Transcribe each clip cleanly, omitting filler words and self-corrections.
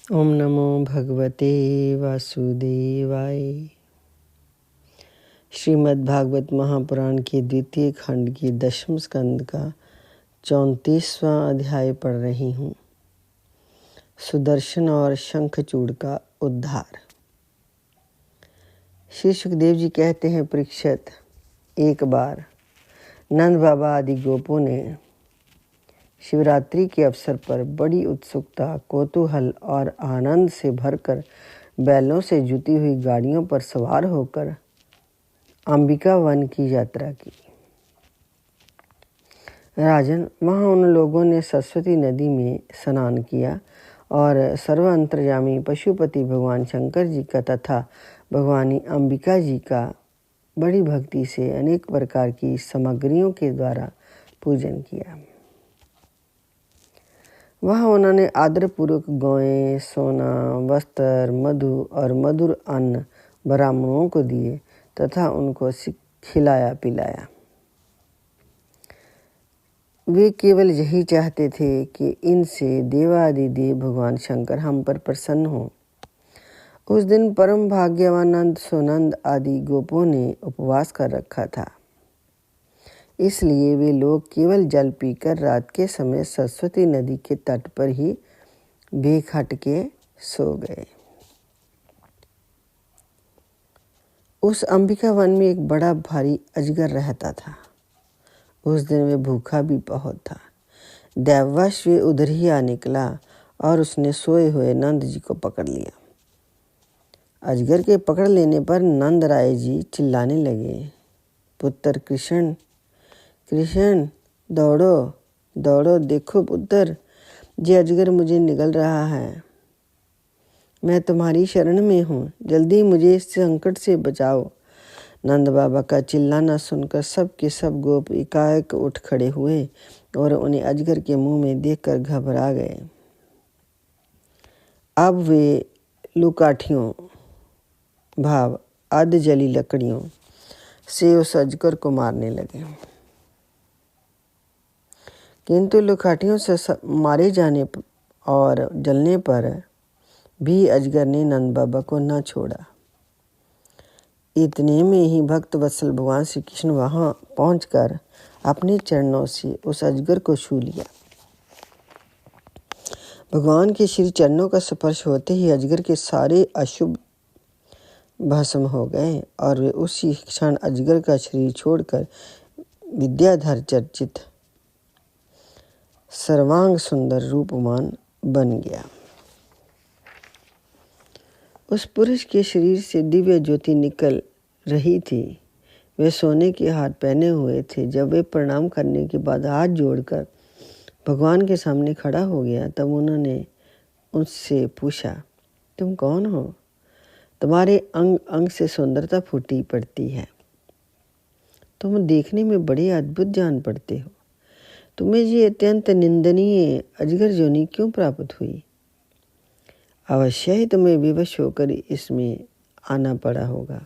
ओम नमो भगवते वासुदेवाय। श्रीमद् भागवत महापुराण के द्वितीय खंड की 10वें स्कंद का 34वां अध्याय पढ़ रही हूँ। सुदर्शन और शंखचूड़ का उद्धार। श्री सुखदेव जी कहते हैं, परीक्षित, एक बार नंद बाबा आदि गोपों ने शिवरात्रि के अवसर पर बड़ी उत्सुकता, कौतूहल और आनंद से भरकर बैलों से जुती हुई गाड़ियों पर सवार होकर अंबिका वन की यात्रा की। राजन, वहाँ उन लोगों ने सरस्वती नदी में स्नान किया और सर्व अंतर्यामी पशुपति भगवान शंकर जी का तथा भगवानी अंबिका जी का बड़ी भक्ति से अनेक प्रकार की सामग्रियों के द्वारा पूजन किया। वहाँ उन्होंने आदरपूर्वक गौएं, सोना, वस्त्र, मधु और मधुर अन्न ब्राह्मणों को दिए तथा उनको खिलाया पिलाया। वे केवल यही चाहते थे कि इनसे देवादिदेव भगवान शंकर हम पर प्रसन्न हों। उस दिन परम भाग्यवानंद सोनंद आदि गोपों ने उपवास कर रखा था, इसलिए वे लोग केवल जल पीकर रात के समय सरस्वती नदी के तट पर ही बेख हट के सो गए। उस अंबिका वन में एक बड़ा भारी अजगर रहता था। उस दिन वे भूखा भी बहुत था। दैववश वे उधर ही आ निकला और उसने सोए हुए नंद जी को पकड़ लिया। अजगर के पकड़ लेने पर नंद राय जी चिल्लाने लगे, पुत्र कृष्ण, कृष्ण, दौड़ो दौड़ो, देखो पुत्र, ये अजगर मुझे निगल रहा है। मैं तुम्हारी शरण में हूँ, जल्दी मुझे इस संकट से बचाओ। नंद बाबा का चिल्लाना सुनकर सब के सब गोप एकाएक उठ खड़े हुए और उन्हें अजगर के मुंह में देखकर घबरा गए। अब वे लुकाठियों भाव आध जली लकड़ियों से उस अजगर को मारने लगे, किंतु लुकाठियों से मारे जाने और जलने पर भी अजगर ने नंद बाबा को न छोड़ा। इतने में ही भक्त वत्सल भगवान श्री कृष्ण वहां पहुंचकर अपने चरणों से उस अजगर को छू लिया। भगवान के श्री चरणों का स्पर्श होते ही अजगर के सारे अशुभ भस्म हो गए और वे उसी क्षण अजगर का शरीर छोड़कर विद्याधर चर्चित सर्वांग सुंदर रूपवान बन गया। उस पुरुष के शरीर से दिव्य ज्योति निकल रही थी। वे सोने के हार पहने हुए थे। जब वे प्रणाम करने के बाद हाथ जोड़कर भगवान के सामने खड़ा हो गया, तब उन्होंने उससे पूछा, तुम कौन हो? तुम्हारे अंग अंग से सुंदरता फूटी पड़ती है। तुम देखने में बड़े अद्भुत जान पड़ते हो। तुम्हें ये अत्यंत निंदनीय अजगर योनि क्यों प्राप्त हुई? अवश्य ही तुम्हें विवश होकर इसमें आना पड़ा होगा।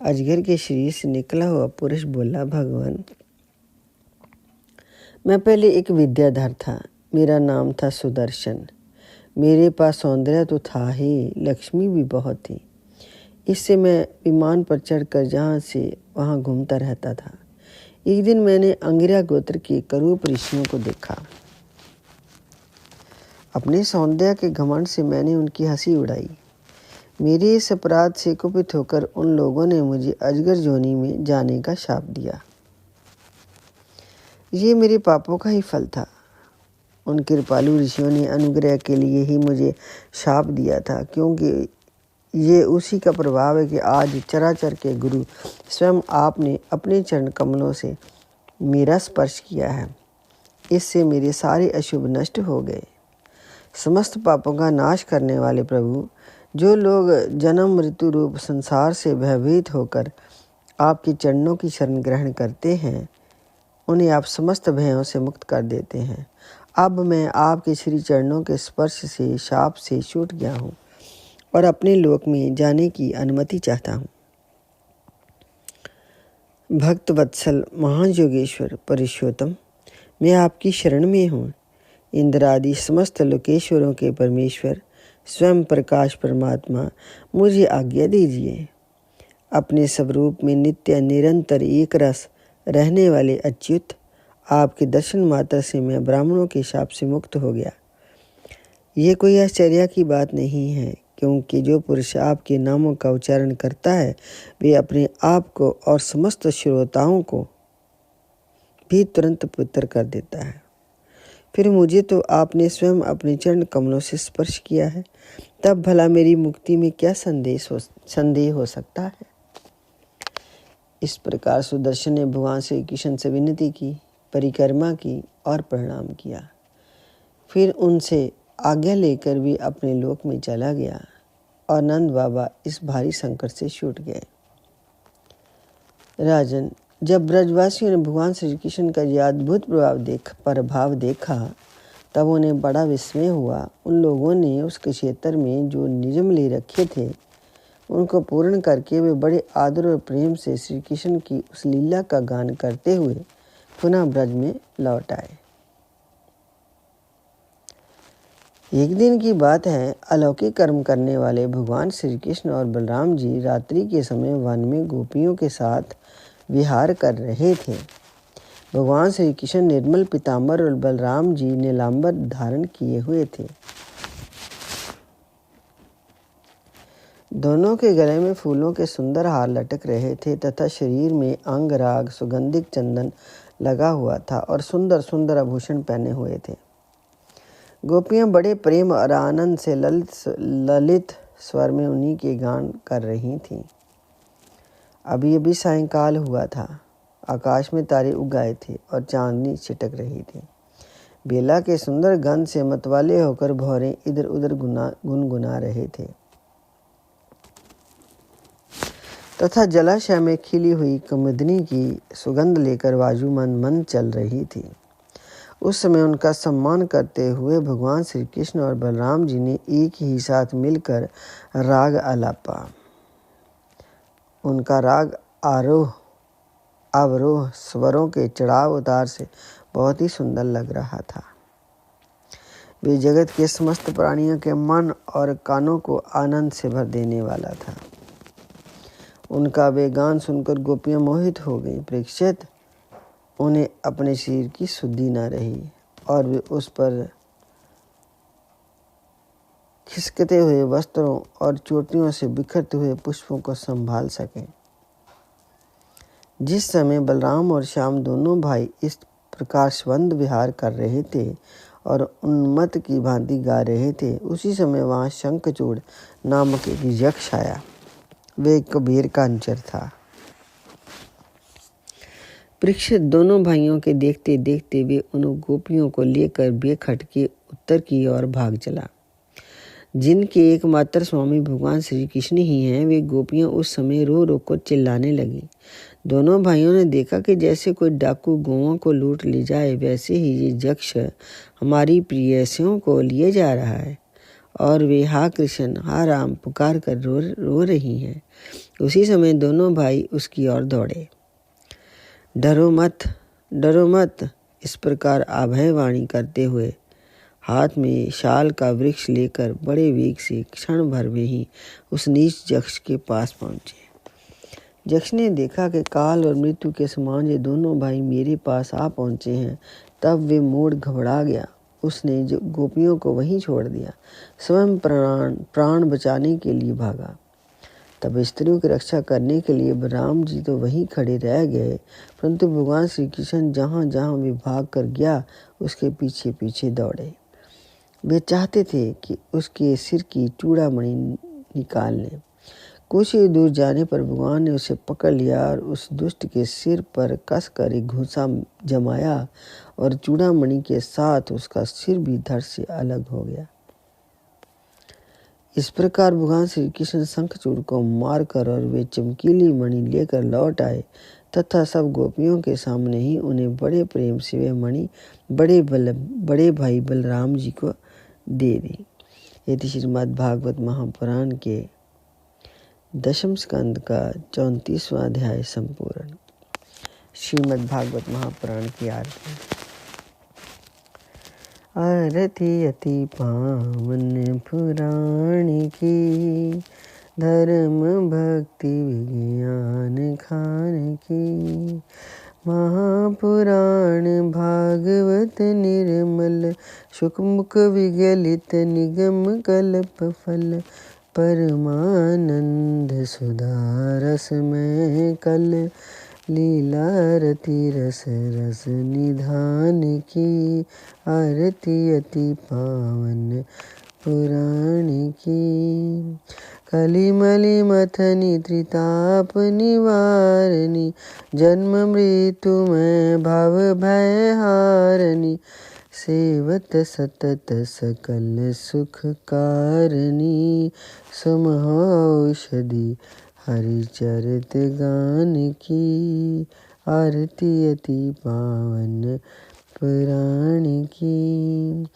अजगर के शरीर से निकला हुआ पुरुष बोला, भगवान, मैं पहले एक विद्याधर था। मेरा नाम था सुदर्शन। मेरे पास सौंदर्य तो था ही, लक्ष्मी भी बहुत थी। इससे मैं विमान पर चढ़कर जहाँ से वहाँ घूमता रहता था। एक दिन मैंने अंगिरा गोत्र के करूप ऋषियों को देखा। अपने सौंदर्य के घमंड से मैंने उनकी हंसी उड़ाई। मेरे इस अपराध से कुपित होकर उन लोगों ने मुझे अजगर योनि में जाने का शाप दिया। ये मेरे पापों का ही फल था। उन कृपालु ऋषियों ने अनुग्रह के लिए ही मुझे शाप दिया था, क्योंकि ये उसी का प्रभाव है कि आज चराचर के गुरु स्वयं आपने अपने चरण कमलों से मेरा स्पर्श किया है। इससे मेरे सारे अशुभ नष्ट हो गए। समस्त पापों का नाश करने वाले प्रभु, जो लोग जन्म मृत्यु रूप संसार से भयभीत होकर आपके चरणों की शरण ग्रहण करते हैं, उन्हें आप समस्त भयों से मुक्त कर देते हैं। अब मैं आपके श्री चरणों के स्पर्श से शाप से छूट गया हूँ और अपने लोक में जाने की अनुमति चाहता हूँ। भक्त वत्सल महान योगेश्वर पुरुषोत्तम, मैं आपकी शरण में हूँ। इंद्र आदि समस्त लोकेश्वरों के परमेश्वर स्वयं प्रकाश परमात्मा, मुझे आज्ञा दीजिए। अपने स्वरूप में नित्य निरंतर एक रस रहने वाले अच्युत, आपके दर्शन मात्र से मैं ब्राह्मणों के शाप से मुक्त हो गया। ये कोई आश्चर्य की बात नहीं है, क्योंकि जो पुरुष आपके नामों का उच्चारण करता है वे अपने आप को और समस्त श्रोताओं को भी तुरंत पवित्र कर देता है। फिर मुझे तो आपने स्वयं अपने चरण कमलों से स्पर्श किया है, तब भला मेरी मुक्ति में क्या संदेह हो सकता है। इस प्रकार सुदर्शन ने भगवान श्री कृष्ण से विनती की, परिक्रमा की और प्रणाम किया। फिर उनसे आज्ञा लेकर भी अपने लोक में चला गया और नंद बाबा इस भारी संकट से छूट गए। राजन, जब ब्रजवासियों ने भगवान श्री कृष्ण का यह अद्भुत प्रभाव देखा तब उन्हें बड़ा विस्मय हुआ। उन लोगों ने उस क्षेत्र में जो नियम ले रखे थे उनको पूर्ण करके वे बड़े आदर और प्रेम से श्री कृष्ण की उस लीला का गान करते हुए पुनः ब्रज में लौट आए। एक दिन की बात है, अलौकिक कर्म करने वाले भगवान श्री कृष्ण और बलराम जी रात्रि के समय वन में गोपियों के साथ विहार कर रहे थे। भगवान श्री कृष्ण निर्मल पीतांबर और बलराम जी नीलांबर धारण किए हुए थे। दोनों के गले में फूलों के सुंदर हार लटक रहे थे तथा शरीर में अंगराग सुगंधित चंदन लगा हुआ था और सुंदर सुंदर आभूषण पहने हुए थे। गोपियां बड़े प्रेम और आनंद से ललित स्वर में उन्हीं के गान कर रही थीं। अभी अभी सायंकाल हुआ था। आकाश में तारे उग आए थे और चांदनी छिटक रही थी। बेला के सुंदर गंध से मतवाले होकर भौरे इधर उधर गुनगुना रहे थे तथा जलाशय में खिली हुई कुमुदनी की सुगंध लेकर वायुमन मन चल रही थी। उस समय उनका सम्मान करते हुए भगवान श्री कृष्ण और बलराम जी ने एक ही साथ मिलकर राग आलापा। उनका राग आरोह अवरोह स्वरों के चढ़ाव उतार से बहुत ही सुंदर लग रहा था। वे जगत के समस्त प्राणियों के मन और कानों को आनंद से भर देने वाला था। उनका वे गान सुनकर गोपियां मोहित हो गईं। परीक्षित, उन्हें अपने शरीर की शुद्धि न रही और वे उस पर खिसकते हुए वस्त्रों और चोटियों से बिखरते हुए पुष्पों को संभाल सके। जिस समय बलराम और श्याम दोनों भाई इस प्रकार स्वंद विहार कर रहे थे और उन्मत्त की भांति गा रहे थे, उसी समय वहाँ शंखचूड़ नामक एक यक्ष आया। वे कबीर का अनुचर था। परीक्षित, दोनों भाइयों के देखते देखते वे उन गोपियों को लेकर बेखट के उत्तर की ओर भाग चला। जिनके एकमात्र स्वामी भगवान श्री कृष्ण ही हैं, वे गोपियां उस समय रो रो कर चिल्लाने लगी। दोनों भाइयों ने देखा कि जैसे कोई डाकू गौओं को लूट ले जाए, वैसे ही ये यक्ष हमारी प्रेयसियों को लिए जा रहा है और वे हा कृष्ण हा राम पुकार कर रो रही हैं। उसी समय दोनों भाई उसकी ओर दौड़े। डरो मत, डरो मत, इस प्रकार अभयवाणी करते हुए हाथ में शाल का वृक्ष लेकर बड़े वेग से क्षण भर में ही उस नीच यक्ष के पास पहुंचे। यक्ष ने देखा कि काल और मृत्यु के समान ये दोनों भाई मेरे पास आ पहुंचे हैं, तब वे मोड़ घबरा गया। उसने गोपियों को वहीं छोड़ दिया, स्वयं प्राण बचाने के लिए भागा। तब स्त्रियों की रक्षा करने के लिए बलराम जी तो वहीं खड़े रह गए, परंतु भगवान श्री कृष्ण जहाँ जहाँ वे भाग कर गया उसके पीछे पीछे दौड़े। वे चाहते थे कि उसके सिर की चूड़ामणि निकाल लें। कुछ ही दूर जाने पर भगवान ने उसे पकड़ लिया और उस दुष्ट के सिर पर कसकर एक घूंसा जमाया और चूड़ामणि के साथ उसका सिर भी धड़ से अलग हो गया। इस प्रकार भगवान श्री कृष्ण शंखचूड़ को मारकर और वे चमकीली मणि लेकर लौट आए तथा सब गोपियों के सामने ही उन्हें बड़े प्रेम से वे मणि बड़े भाई बलराम जी को दे दी। यदि श्रीमद् भागवत महापुराण के 10वें स्कंद का 34वां अध्याय संपूर्ण। श्रीमद् भागवत महापुराण की आरती। आरती अति पावन पुराण की, धर्म भक्ति विज्ञान खान की। महापुराण भागवत निर्मल, शुकमुख विगलित निगम कल्प फल। परमानंद सुधा रसमय कल, लीला रति रस रस निधान की। आरती अति पावन पुराण की। कलिमलि मथनी त्रिताप निवारणी, जन्म मृत्यु में भव भय हारणी। सेवत सतत सकल सुख कारणी, सुमहौषधि हरिचरित गान की। आरती अति पावन पुराण की।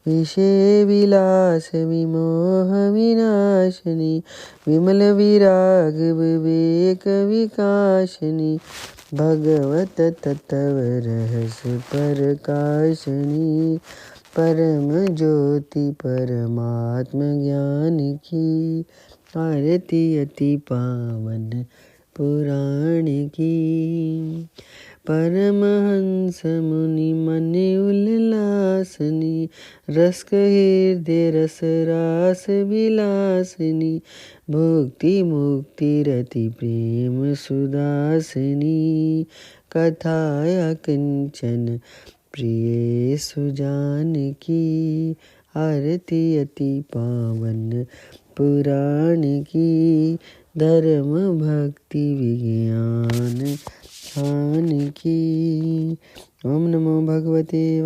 विषय विलास विमोह विनाशिनी, विमल विराग विवेक विकासिनी। भगवत तत्व रहस्य प्रकाशिनी, परम ज्योति परमात्म ज्ञान की। आरती अति पावन पुराण की। परमहंस मुनि मन उल्लासनी, रस हृदय रस रास विलासिनी। भुक्ति मुक्ति रति प्रेम सुदासिनी, कथाया कंचन प्रिय सुजान की। आरती अति पावन पुराण की, धर्म भक्ति विज्ञान खान की। ओम नमो भगवते